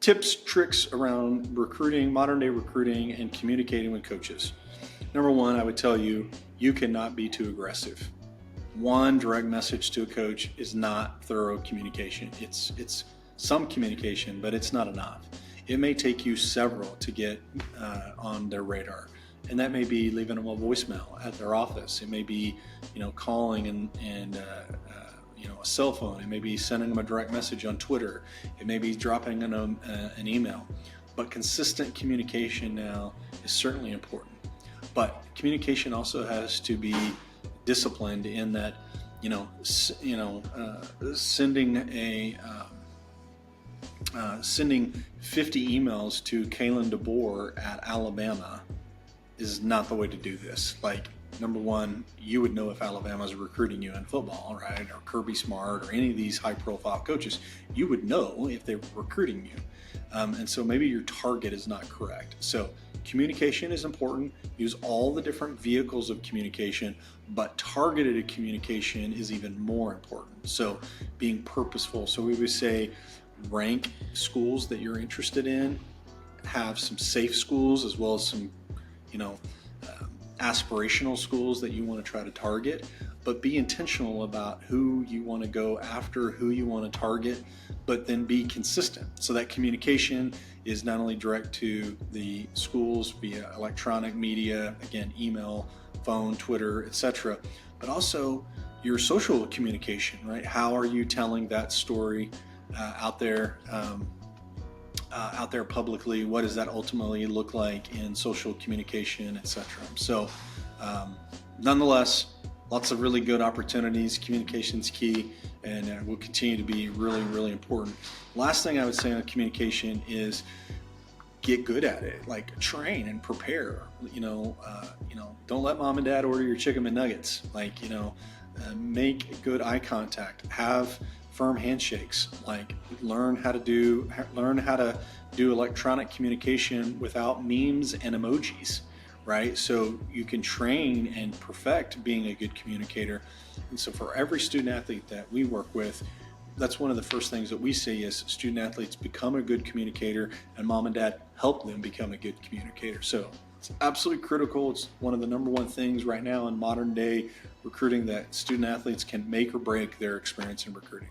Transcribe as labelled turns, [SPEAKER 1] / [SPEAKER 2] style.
[SPEAKER 1] Tips, tricks around recruiting, modern day recruiting, and communicating with coaches. Number one, I would tell you, you cannot be too aggressive. One direct message to a coach is not thorough communication. It's some communication, but it's not enough. It may take you several to get on their radar, and that may be leaving them a voicemail at their office. It may be, calling and a cell phone. It may be sending them a direct message on Twitter. It may be dropping them an email. But consistent communication now is certainly important. But communication also has to be disciplined in that, sending 50 emails to Kalen DeBoer at Alabama is not the way to do this. Like, number one, you would know if Alabama's recruiting you in football, right? Or Kirby Smart or any of these high-profile coaches. You would know if they were recruiting you. And so maybe your target is not correct. So communication is important. Use all the different vehicles of communication, but targeted communication is even more important. So being purposeful. So we would say rank schools that you're interested in, have some safe schools as well as some, aspirational schools that you want to try to target, but be intentional about who you want to go after, who you want to target, but then be consistent. So that communication is not only direct to the schools via electronic media, again, email, phone, Twitter, etc., but also your social communication, right? How are you telling that story out there publicly? What does that ultimately look like in social communication, etc.? So nonetheless, lots of really good opportunities. Communication's key, and will continue to be really, really important. Last thing I would say on communication is get good at it. Like, train and prepare. Don't let mom and dad order your chicken McNuggets. Make good eye contact. Have firm handshakes. Like, learn how to do electronic communication without memes and emojis, right? So you can train and perfect being a good communicator. And so for every student athlete that we work with, that's one of the first things that we say is student athletes become a good communicator, and mom and dad help them become a good communicator. So it's absolutely critical. It's one of the number one things right now in modern day recruiting that student athletes can make or break their experience in recruiting.